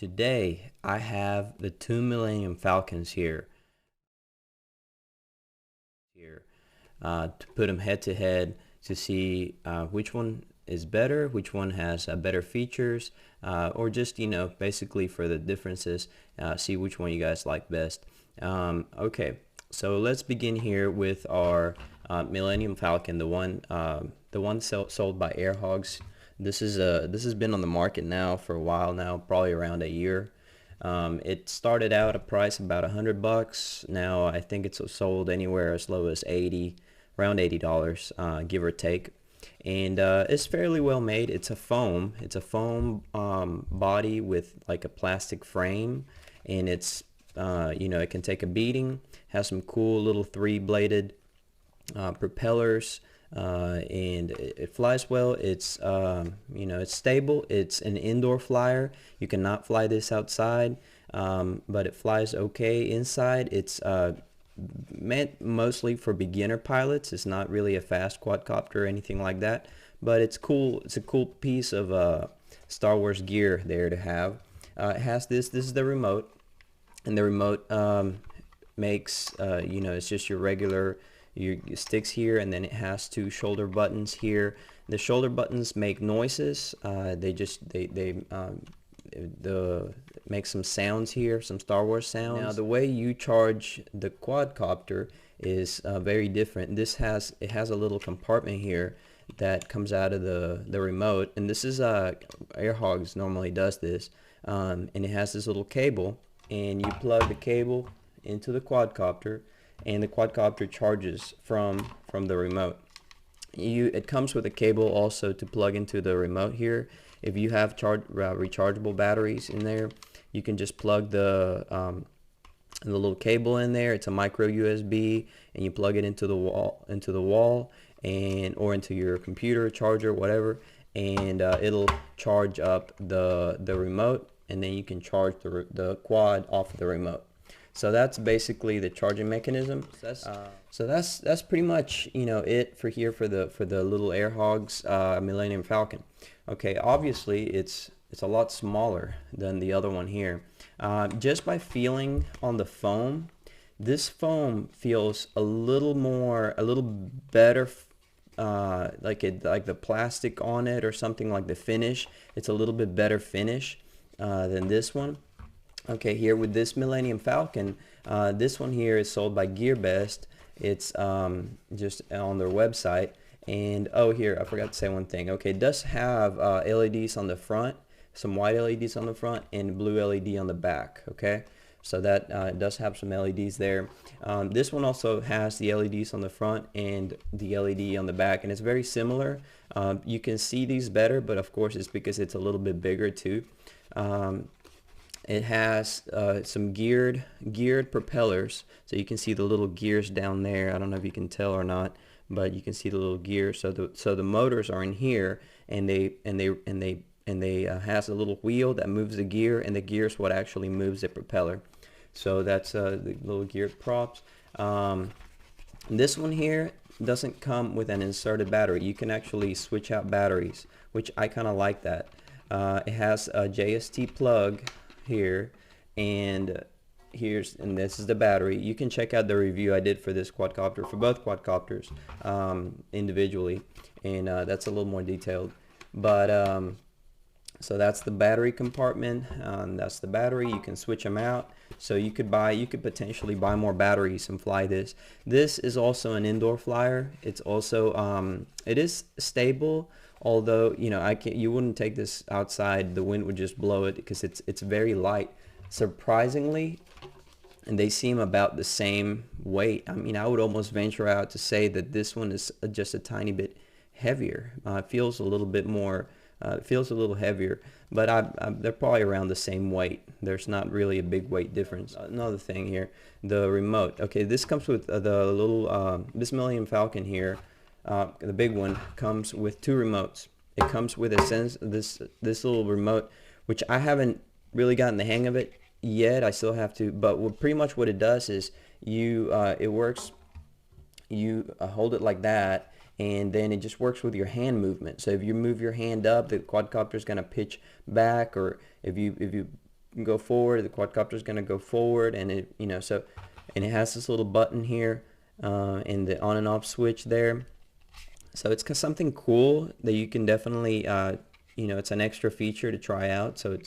Today I have the two Millennium Falcons to put them head to head to see which one is better, which one has better features, or just basically for the differences, see which one you guys like best. Okay, so let's begin here with our Millennium Falcon, the one sold by Airhogs. This has been on the market now for a while now, probably around a year. It started out a price about $100. Now I think it's sold anywhere as low as around $80, give or take. And it's fairly well made. It's a foam. It's a foam body with like a plastic frame, and it's it can take a beating. Has some cool little three-bladed propellers. And it flies well. It's it's stable. It's an indoor flyer. You cannot fly this outside, but it flies okay inside. It's meant mostly for beginner pilots. It's not really a fast quadcopter or anything like that, but it's cool. It's a cool piece of Star Wars gear there to have. It has this is the remote, and the remote makes it's just your regular your sticks here, and then it has two shoulder buttons here. The shoulder buttons make noises. They make some sounds here, some Star Wars sounds. Now the way you charge the quadcopter is very different. It has a little compartment here that comes out of the remote, and this is Airhogs normally does this, and it has this little cable, and you plug the cable into the quadcopter, and the quadcopter charges from the remote. It comes with a cable also to plug into the remote here. If you have rechargeable batteries in there, you can just plug the little cable in there. It's a micro USB, and you plug it into the wall, and or into your computer charger, whatever, and it'll charge up the remote, and then you can charge the quad off of the remote. So that's basically the charging mechanism. So that's pretty much it for here for the little Airhogs Millennium Falcon. Okay, obviously it's a lot smaller than the other one here. Just by feeling on the foam, this foam feels a little better, like the plastic on it or something, like the finish. It's a little bit better finish than this one. Okay, here with this Millennium Falcon, this one here is sold by GearBest. It's just on their website. And oh, here I forgot to say one thing. Okay, it does have LEDs on the front, some white LEDs on the front, and blue LED on the back. Okay, so that it does have some LEDs there. This one also has the LEDs on the front and the LED on the back, and it's very similar. You can see these better, but of course it's because it's a little bit bigger too. It has some geared propellers, so you can see the little gears down there. I don't know if you can tell or not, but you can see the little gears. So the motors are in here, and they has a little wheel that moves the gear, and the gear is what actually moves the propeller. So that's the little geared props. This one here doesn't come with an inserted battery. You can actually switch out batteries, which I kind of like that. It has a JST plug here, and this is the battery. You can check out the review I did for this quadcopter, for both quadcopters individually, and that's a little more detailed. But so that's the battery compartment. That's the battery. You can switch them out. So you could potentially buy more batteries and fly this. This is also an indoor flyer. It's also it is stable. Although you wouldn't take this outside. The wind would just blow it because it's very light, surprisingly, and they seem about the same weight. I mean, I would almost venture out to say that this one is just a tiny bit heavier. It feels a little bit more. It feels a little heavier, but they're probably around the same weight. There's not really a big weight difference. Another thing here, the remote. Okay, this comes with the little this Millennium Falcon here. The big one comes with two remotes. It comes with this little remote, which I haven't really gotten the hang of it yet. I still have to, but pretty much what it does is it works. You hold it like that, and then it just works with your hand movement. So if you move your hand up, the quadcopter is going to pitch back, or if you go forward, the quadcopter is going to go forward, and it, you know, so, and it has this little button here and the on and off switch there. So it's something cool that you can definitely, you know, it's an extra feature to try out. So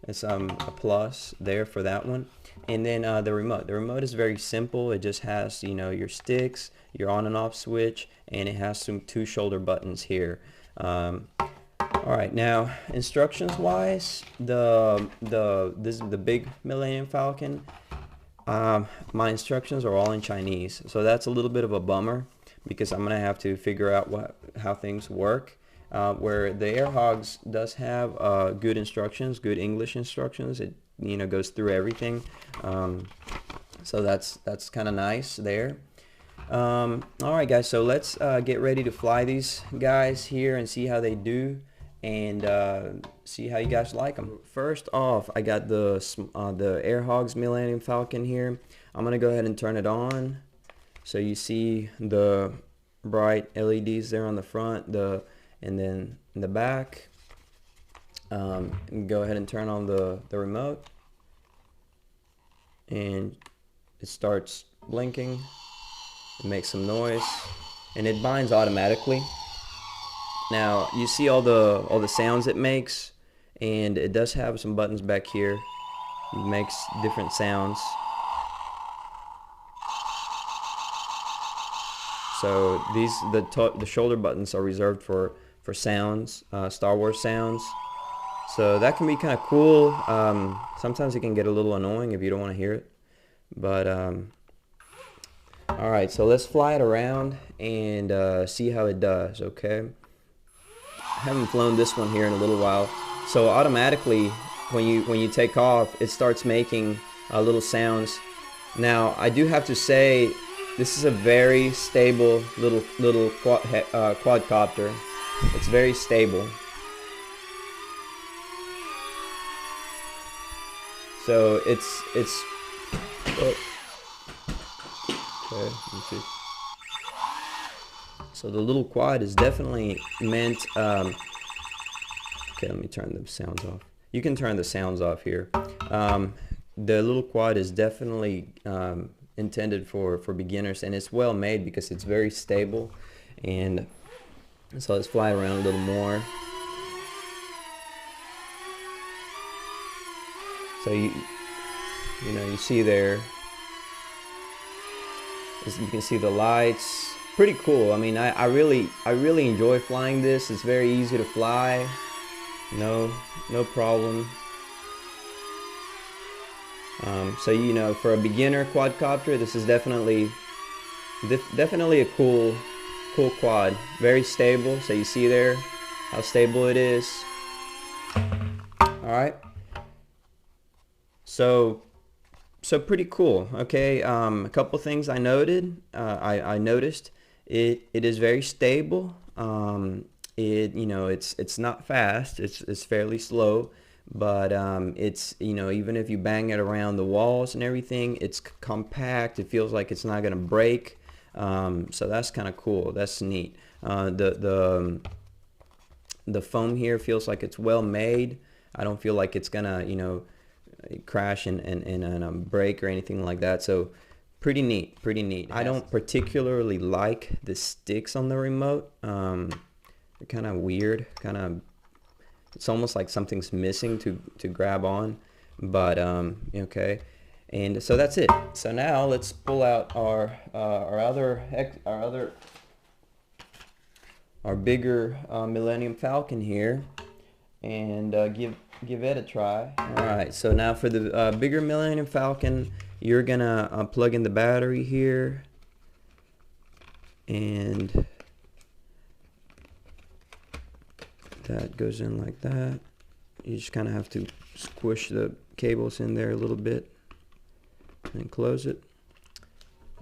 it's a plus there for that one. And then the remote. The remote is very simple. It just has, you know, your sticks, your on and off switch, and it has two shoulder buttons here. Alright, now instructions wise, this is the big Millennium Falcon. My instructions are all in Chinese, so that's a little bit of a bummer because I'm gonna have to figure out how things work. Where the Air Hogs does have good instructions, good English instructions. It, you know, goes through everything, so that's kind of nice there. Alright guys, so let's get ready to fly these guys here and see how they do, and see how you guys like them. First off, I got the Air Hogs Millennium Falcon here. I'm gonna go ahead and turn it on, so you see the bright LEDs there on the front, and then in the back. And go ahead and turn on the remote, and it starts blinking. It makes some noise, and it binds automatically. Now you see all the sounds it makes, and it does have some buttons back here. It makes different sounds. So the shoulder buttons are reserved for sounds, Star Wars sounds. So that can be kind of cool. Sometimes it can get a little annoying if you don't want to hear it. But alright, so let's fly it around and see how it does, okay? I haven't flown this one here in a little while. So automatically, when you take off, it starts making little sounds. Now, I do have to say, this is a very stable little quadcopter. It's very stable. So it's oh. Okay, let me see. So the little quad is definitely meant okay, let me turn the sounds off. You can turn the sounds off here. The little quad is definitely intended for beginners, and it's well made because it's very stable. And so let's fly around a little more. So you know, you see there, you can see the lights. Pretty cool. I mean, I really enjoy flying this. It's very easy to fly. No problem. So, you know, for a beginner quadcopter, this is definitely a cool quad. Very stable. So you see there how stable it is. All right. So pretty cool. Okay. A couple things I noted. I noticed it is very stable. You know, it's not fast. It's fairly slow. But it's, you know, even if you bang it around the walls and everything, it's compact. It feels like it's not gonna break. So that's kind of cool. That's neat. The foam here feels like it's well made. I don't feel like it's gonna, you know, crash and break or anything like that. So pretty neat, pretty neat. I don't particularly like the sticks on the remote. They're kind of weird, it's almost like something's missing to grab on, but okay. And so that's it. So now let's pull out our bigger Millennium Falcon here, and give it a try. All right. So now for the bigger Millennium Falcon, you're gonna plug in the battery here, and that goes in like that. You just kind of have to squish the cables in there a little bit and close it.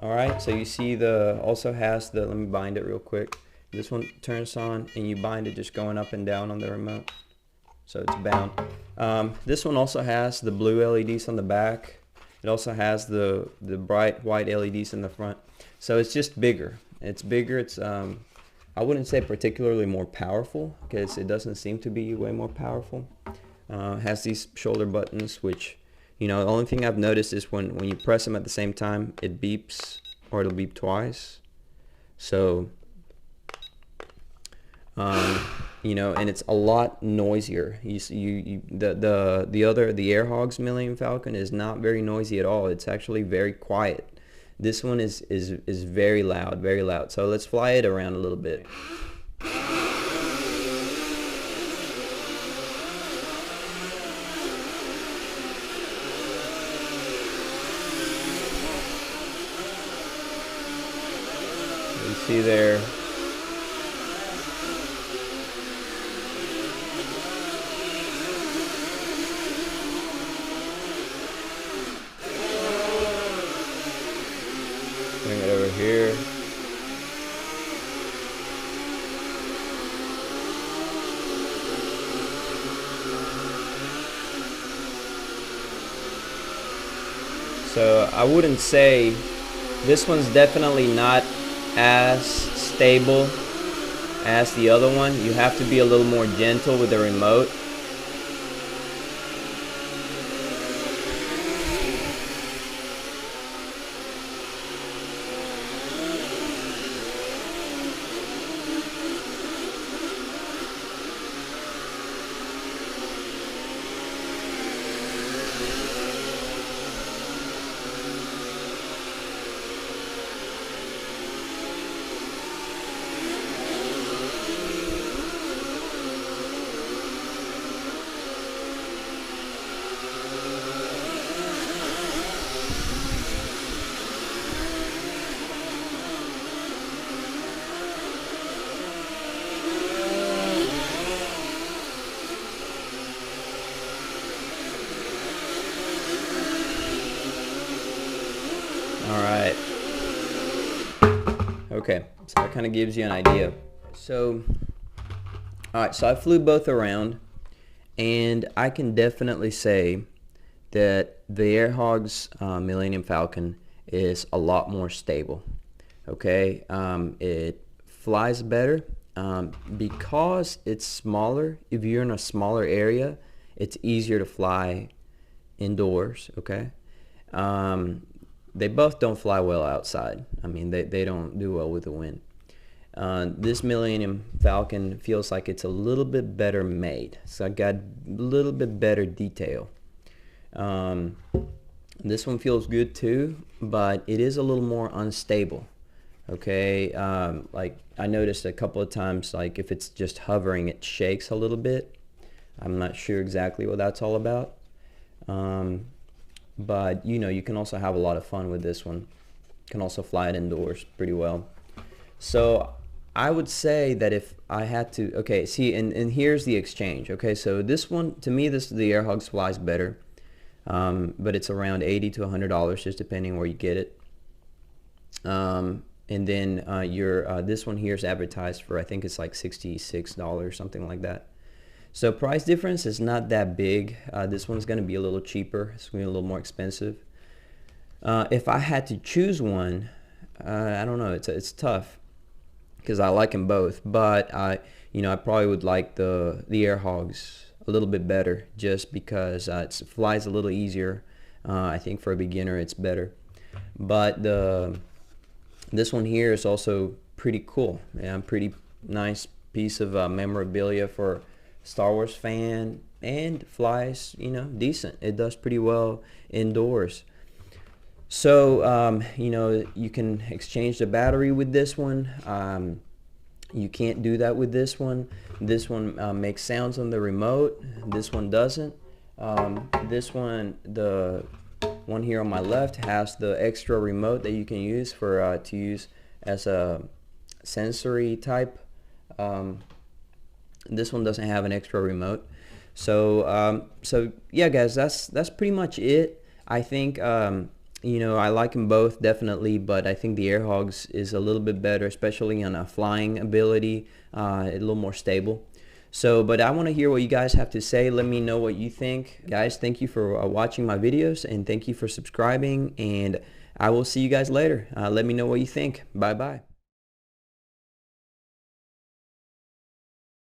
Alright, so you see also has the, let me bind it real quick. This one turns on and you bind it just going up and down on the remote. So it's bound. This one also has the blue LEDs on the back. It also has the bright white LEDs in the front. So it's just bigger. It's bigger. It's I wouldn't say particularly more powerful, because it doesn't seem to be way more powerful, Has these shoulder buttons, which, you know, the only thing I've noticed is when you press them at the same time, it beeps, or it'll beep twice. So you know, and it's a lot noisier. The Air Hogs Millennium Falcon is not very noisy at all. It's actually very quiet. This one is very loud, very loud. So let's fly it around a little bit. You see there. Bring it over here. So I wouldn't say, this one's definitely not as stable as the other one. You have to be a little more gentle with the remote. Alright. Okay, so that kind of gives you an idea. So, alright, so I flew both around, and I can definitely say that the Air Hogs Millennium Falcon is a lot more stable. Okay, it flies better because it's smaller. If you're in a smaller area, it's easier to fly indoors. Okay. They both don't fly well outside. I mean, they don't do well with the wind. This Millennium Falcon feels like it's a little bit better made. So I got a little bit better detail. This one feels good too, but it is a little more unstable. Okay, like I noticed a couple of times, like if it's just hovering, it shakes a little bit. I'm not sure exactly what that's all about. But you know, you can also have a lot of fun with this one. You can also fly it indoors pretty well. So I would say that if I had to, okay, see, and here's the exchange. Okay, so this one, to me, the Air Hogs flies better, but it's around $80 to $100, just depending where you get it. And then this one here is advertised for, I think it's like $66, something like that. So price difference is not that big. This one's going to be a little cheaper. It's going to be a little more expensive. If I had to choose one, I don't know. It's tough because I like them both. But I probably would like the Air Hogs a little bit better, just because it flies a little easier. I think for a beginner it's better. But this one here is also pretty cool. Yeah, pretty nice piece of memorabilia for Star Wars fan, and flies, you know, decent. It does pretty well indoors. So you can exchange the battery with this one. You can't do that with this one. This one makes sounds on the remote. This one doesn't. This one, the one here on my left, has the extra remote that you can use for to use as a sensory type. This one doesn't have an extra remote. So yeah, guys, that's pretty much it. I think I like them both definitely, but I think the Air Hogs is a little bit better, especially on a flying ability, a little more stable. So, but I want to hear what you guys have to say. Let me know what you think. Guys, thank you for watching my videos, and thank you for subscribing, and I will see you guys later. Let me know what you think. Bye-bye.